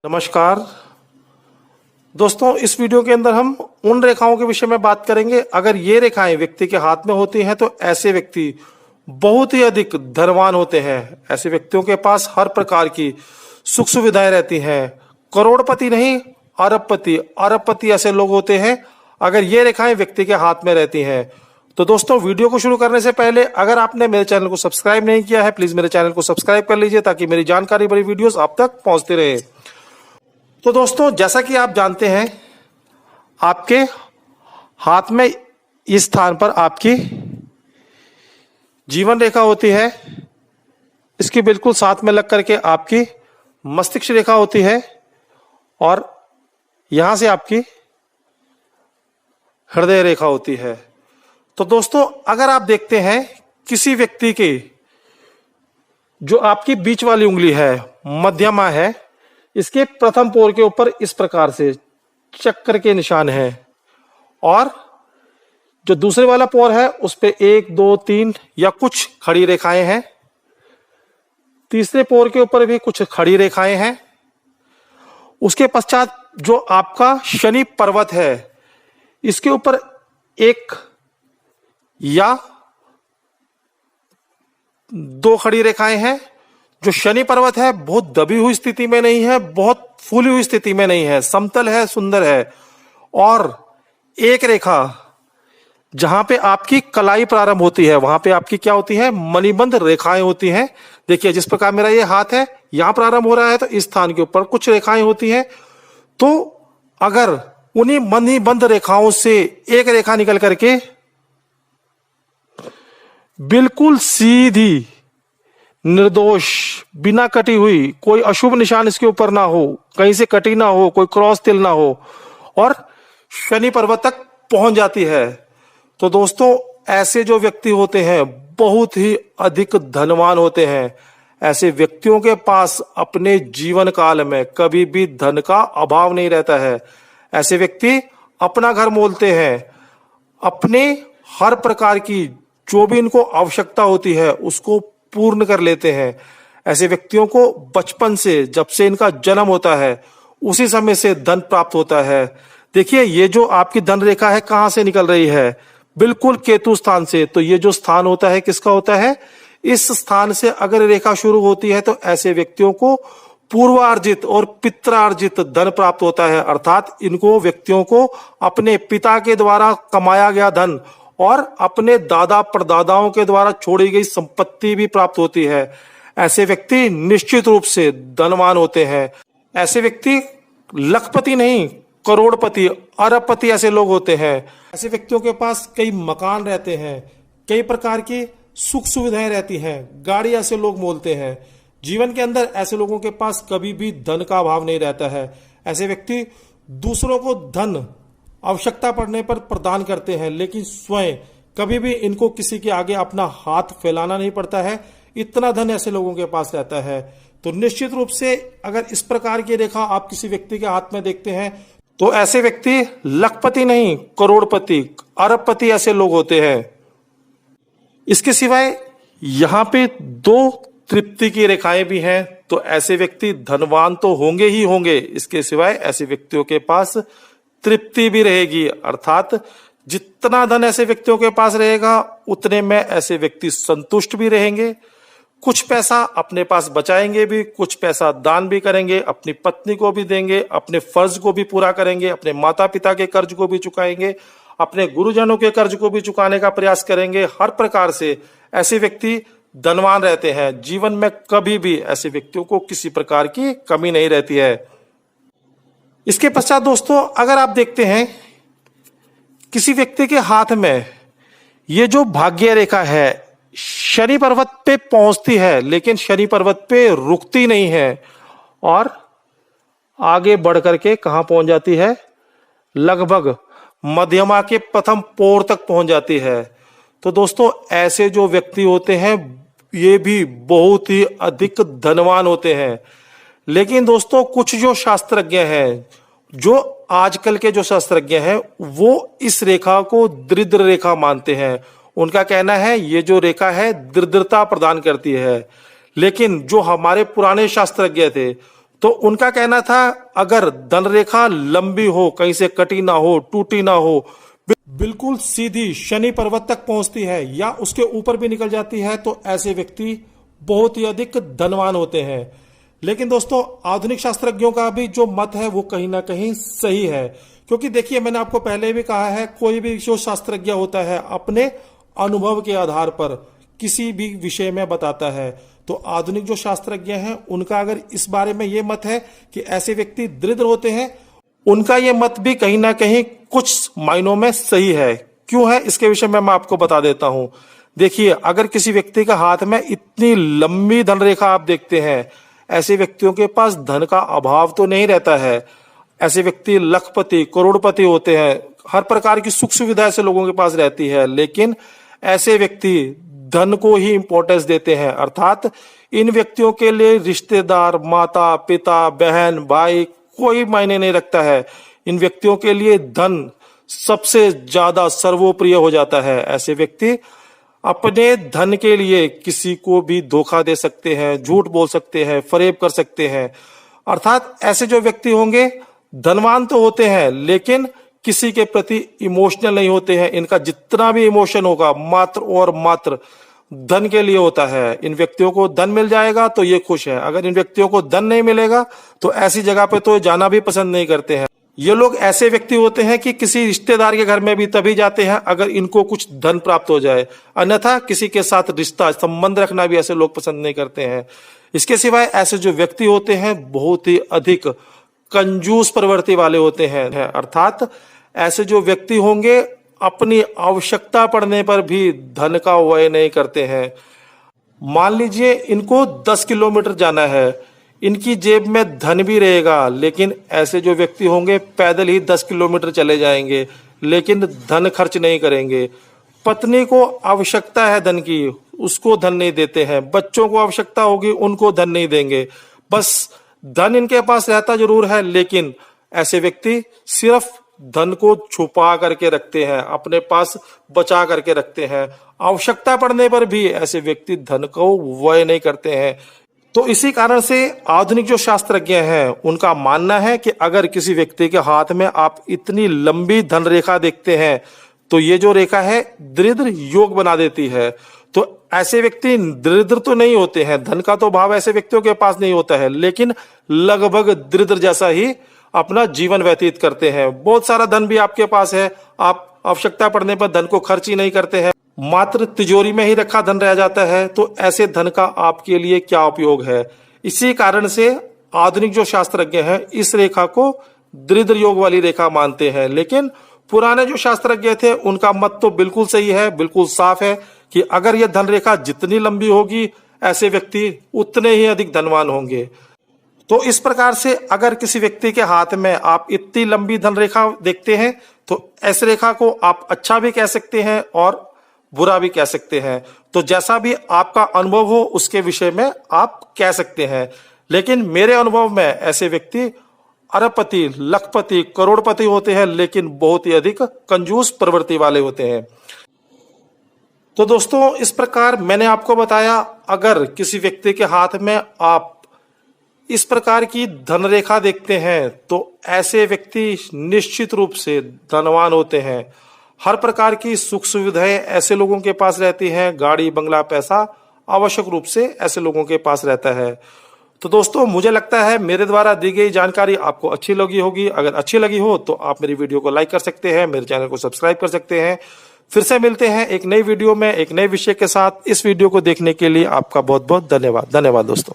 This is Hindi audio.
नमस्कार दोस्तों, इस वीडियो के अंदर हम उन रेखाओं के विषय में बात करेंगे। अगर ये रेखाएं व्यक्ति के हाथ में होती हैं तो ऐसे व्यक्ति बहुत ही अधिक धनवान होते हैं। ऐसे व्यक्तियों के पास हर प्रकार की सुख सुविधाएं रहती हैं। करोड़पति नहीं, अरबपति। अरबपति ऐसे लोग होते हैं अगर ये रेखाएं व्यक्ति के हाथ में रहती हैं। तो दोस्तों, वीडियो को शुरू करने से पहले अगर आपने मेरे चैनल को सब्सक्राइब नहीं किया है, प्लीज मेरे चैनल को सब्सक्राइब कर लीजिए ताकि मेरी जानकारी भरी वीडियोस आप तक पहुंचती रहे। तो दोस्तों, जैसा कि आप जानते हैं, आपके हाथ में इस स्थान पर आपकी जीवन रेखा होती है। इसके बिल्कुल साथ में लग करके आपकी मस्तिष्क रेखा होती है और यहां से आपकी हृदय रेखा होती है। तो दोस्तों, अगर आप देखते हैं किसी व्यक्ति के जो आपकी बीच वाली उंगली है, मध्यमा है, इसके प्रथम पोर के ऊपर इस प्रकार से चक्कर के निशान है और जो दूसरे वाला पोर है उस पे 1, 2, 3 या कुछ खड़ी रेखाएं हैं। तीसरे पोर के ऊपर भी कुछ खड़ी रेखाएं हैं। उसके पश्चात जो आपका शनि पर्वत है, इसके ऊपर एक या 2 खड़ी रेखाएं हैं। जो शनि पर्वत है बहुत दबी हुई स्थिति में नहीं है, बहुत फूली हुई स्थिति में नहीं है, समतल है, सुंदर है। और एक रेखा जहां पे आपकी कलाई प्रारंभ होती है, वहां पे आपकी क्या होती है, मणिबंध रेखाएं होती हैं। देखिए, जिस प्रकार मेरा ये हाथ है, यहां प्रारंभ हो रहा है तो इस स्थान के ऊपर कुछ रेखाएं होती हैं। तो अगर उन्हीं मणिबंध रेखाओं से एक रेखा निकल करके बिल्कुल सीधी, निर्दोष, बिना कटी हुई, कोई अशुभ निशान इसके ऊपर ना हो, कहीं से कटी ना हो, कोई क्रॉस तिल ना हो और शनि पर्वत तक पहुंच जाती है, तो दोस्तों ऐसे जो व्यक्ति होते हैं बहुत ही अधिक धनवान होते हैं। ऐसे व्यक्तियों के पास अपने जीवन काल में कभी भी धन का अभाव नहीं रहता है। ऐसे व्यक्ति अपना घर मोलते हैं, अपने हर प्रकार की जो भी इनको आवश्यकता होती है उसको पूर्ण कर लेते हैं। ऐसे व्यक्तियों को बचपन से, जब से इनका जन्म होता है, उसी समय से धन प्राप्त होता है। देखिए, ये जो आपकी धन रेखा है कहां से निकल रही है, बिल्कुल केतु स्थान से। तो ये जो स्थान होता है किसका होता है, इस स्थान से अगर रेखा शुरू होती है तो ऐसे व्यक्तियों को पूर्वार्जित और पित्रार्जित धन प्राप्त होता है। अर्थात इनको व्यक्तियों को अपने पिता के द्वारा कमाया गया धन और अपने दादा परदादाओं के द्वारा छोड़ी गई संपत्ति भी प्राप्त होती है। ऐसे व्यक्ति निश्चित रूप से धनवान होते हैं। ऐसे व्यक्ति लखपति नहीं, करोड़पति, अरबपति ऐसे लोग होते हैं। ऐसे व्यक्तियों के पास कई मकान रहते हैं, कई प्रकार की सुख सुविधाएं रहती हैं, गाड़ी ऐसे लोग मोलते हैं। जीवन के अंदर ऐसे लोगों के पास कभी भी धन का अभाव नहीं रहता है। ऐसे व्यक्ति दूसरों को धन आवश्यकता पड़ने पर प्रदान करते हैं, लेकिन स्वयं कभी भी इनको किसी के आगे अपना हाथ फैलाना नहीं पड़ता है। इतना धन ऐसे लोगों के पास रहता है। तो निश्चित रूप से अगर इस प्रकार की रेखा आप किसी व्यक्ति के हाथ में देखते हैं तो ऐसे व्यक्ति लखपति नहीं, करोड़पति, अरबपति ऐसे लोग होते हैं। इसके सिवाय यहां पे 2 तृप्ति की रेखाएं भी हैं, तो ऐसे व्यक्ति धनवान तो होंगे ही होंगे। इसके सिवाय ऐसे व्यक्तियों के पास तृप्ति भी रहेगी। अर्थात जितना धन ऐसे व्यक्तियों के पास रहेगा उतने में ऐसे व्यक्ति संतुष्ट भी रहेंगे। कुछ पैसा अपने पास बचाएंगे भी, कुछ पैसा दान भी करेंगे, अपनी पत्नी को भी देंगे, अपने फर्ज को भी पूरा करेंगे, अपने माता पिता के कर्ज को भी चुकाएंगे, अपने गुरुजनों के कर्ज को भी चुकाने का प्रयास करेंगे। हर प्रकार से ऐसे व्यक्ति धनवान रहते हैं। जीवन में कभी भी ऐसे व्यक्तियों को किसी प्रकार की कमी नहीं रहती है। इसके पश्चात दोस्तों, अगर आप देखते हैं किसी व्यक्ति के हाथ में ये जो भाग्य रेखा है शनि पर्वत पे पहुंचती है, लेकिन शनि पर्वत पे रुकती नहीं है और आगे बढ़ करके कहां पहुंच जाती है, लगभग मध्यमा के प्रथम पोर तक पहुंच जाती है। तो दोस्तों, ऐसे जो व्यक्ति होते हैं ये भी बहुत ही अधिक धनवान होते हैं। लेकिन दोस्तों, कुछ जो शास्त्रज्ञ हैं, जो आजकल के जो शास्त्रज्ञ हैं, वो इस रेखा को दरिद्र रेखा मानते हैं। उनका कहना है ये जो रेखा है दरिद्रता प्रदान करती है। लेकिन जो हमारे पुराने शास्त्रज्ञ थे तो उनका कहना था अगर धन रेखा लंबी हो, कहीं से कटी ना हो, टूटी ना हो, बिल्कुल सीधी शनि पर्वत तक पहुंचती है या उसके ऊपर भी निकल जाती है, तो ऐसे व्यक्ति बहुत ही अधिक धनवान होते हैं। लेकिन दोस्तों, आधुनिक शास्त्रज्ञों का भी जो मत है वो कहीं ना कहीं सही है, क्योंकि देखिए मैंने आपको पहले भी कहा है, कोई भी जो शास्त्रज्ञ होता है अपने अनुभव के आधार पर किसी भी विषय में बताता है। तो आधुनिक जो शास्त्रज्ञ हैं उनका अगर इस बारे में ये मत है कि ऐसे व्यक्ति दरिद्र होते हैं, उनका ये मत भी कहीं ना कहीं कुछ मायनों में सही है। क्यों है, इसके विषय में मैं आपको बता देता हूं। देखिए, अगर किसी व्यक्ति का हाथ में इतनी लंबी धन रेखा आप देखते हैं, ऐसे व्यक्तियों के पास धन का अभाव तो नहीं रहता है। ऐसे व्यक्ति लखपति, करोड़पति होते हैं, हर प्रकार की सुख सुविधा ऐसे लोगों के पास रहती है, लेकिन ऐसे व्यक्ति धन को ही इंपॉर्टेंस देते हैं। अर्थात इन व्यक्तियों के लिए रिश्तेदार, माता पिता, बहन, भाई कोई मायने नहीं रखता है। इन व्यक्तियों के लिए धन सबसे ज्यादा सर्वोप्रिय हो जाता है। ऐसे व्यक्ति अपने धन के लिए किसी को भी धोखा दे सकते हैं, झूठ बोल सकते हैं, फरेब कर सकते हैं। अर्थात ऐसे जो व्यक्ति होंगे धनवान तो होते हैं, लेकिन किसी के प्रति इमोशनल नहीं होते हैं। इनका जितना भी इमोशन होगा मात्र और मात्र धन के लिए होता है। इन व्यक्तियों को धन मिल जाएगा तो ये खुश है, अगर इन व्यक्तियों को धन नहीं मिलेगा तो ऐसी जगह पे तो जाना भी पसंद नहीं करते हैं। ये लोग ऐसे व्यक्ति होते हैं कि किसी रिश्तेदार के घर में भी तभी जाते हैं अगर इनको कुछ धन प्राप्त हो जाए, अन्यथा किसी के साथ रिश्ता संबंध रखना भी ऐसे लोग पसंद नहीं करते हैं। इसके सिवाय ऐसे जो व्यक्ति होते हैं बहुत ही अधिक कंजूस प्रवृत्ति वाले होते हैं। अर्थात ऐसे जो व्यक्ति होंगे अपनी आवश्यकता पड़ने पर भी धन का व्यय नहीं करते हैं। मान लीजिए इनको 10 किलोमीटर जाना है, इनकी जेब में धन भी रहेगा, लेकिन ऐसे जो व्यक्ति होंगे पैदल ही 10 किलोमीटर चले जाएंगे, लेकिन धन खर्च नहीं करेंगे। पत्नी को आवश्यकता है धन की, उसको धन नहीं देते हैं। बच्चों को आवश्यकता होगी, उनको धन नहीं देंगे। बस धन इनके पास रहता जरूर है, लेकिन ऐसे व्यक्ति सिर्फ धन को छुपा करके रखते हैं, अपने पास बचा करके रखते हैं। आवश्यकता पड़ने पर भी ऐसे व्यक्ति धन को व्यय नहीं करते हैं। तो इसी कारण से आधुनिक जो शास्त्रज्ञ हैं उनका मानना है कि अगर किसी व्यक्ति के हाथ में आप इतनी लंबी धन रेखा देखते हैं तो ये जो रेखा है दरिद्र योग बना देती है। तो ऐसे व्यक्ति दरिद्र तो नहीं होते हैं, धन का तो भाव ऐसे व्यक्तियों के पास नहीं होता है, लेकिन लगभग दरिद्र जैसा ही अपना जीवन व्यतीत करते हैं। बहुत सारा धन भी आपके पास है, आप आवश्यकता पड़ने पर धन को खर्च ही नहीं करते हैं, मात्र तिजोरी में ही रखा धन रह जाता है। तो ऐसे धन का आपके लिए क्या उपयोग है? इसी कारण से आधुनिक जो शास्त्रज्ञ हैं इस रेखा को दरिद्र योग वाली रेखा मानते हैं। लेकिन पुराने जो शास्त्रज्ञ थे उनका मत तो बिल्कुल सही है, बिल्कुल साफ है कि अगर यह धन रेखा जितनी लंबी होगी ऐसे व्यक्ति उतने ही अधिक धनवान होंगे। तो इस प्रकार से अगर किसी व्यक्ति के हाथ में आप इतनी लंबी धन रेखा देखते हैं तो ऐसी रेखा को आप अच्छा भी कह सकते हैं और बुरा भी कह सकते हैं। तो जैसा भी आपका अनुभव हो उसके विषय में आप कह सकते हैं। लेकिन मेरे अनुभव में ऐसे व्यक्ति अरबपति, लखपति, करोड़पति होते हैं, लेकिन बहुत ही अधिक कंजूस प्रवृत्ति वाले होते हैं। तो दोस्तों, इस प्रकार मैंने आपको बताया, अगर किसी व्यक्ति के हाथ में आप इस प्रकार की धन रेखा देखते हैं तो ऐसे व्यक्ति निश्चित रूप से धनवान होते हैं। हर प्रकार की सुख सुविधाएं ऐसे लोगों के पास रहती हैं, गाड़ी बंगला पैसा आवश्यक रूप से ऐसे लोगों के पास रहता है। तो दोस्तों, मुझे लगता है मेरे द्वारा दी गई जानकारी आपको अच्छी लगी होगी। अगर अच्छी लगी हो तो आप मेरी वीडियो को लाइक कर सकते हैं, मेरे चैनल को सब्सक्राइब कर सकते हैं। फिर से मिलते हैं एक नई वीडियो में एक नए विषय के साथ। इस वीडियो को देखने के लिए आपका बहुत बहुत धन्यवाद। धन्यवाद दोस्तों।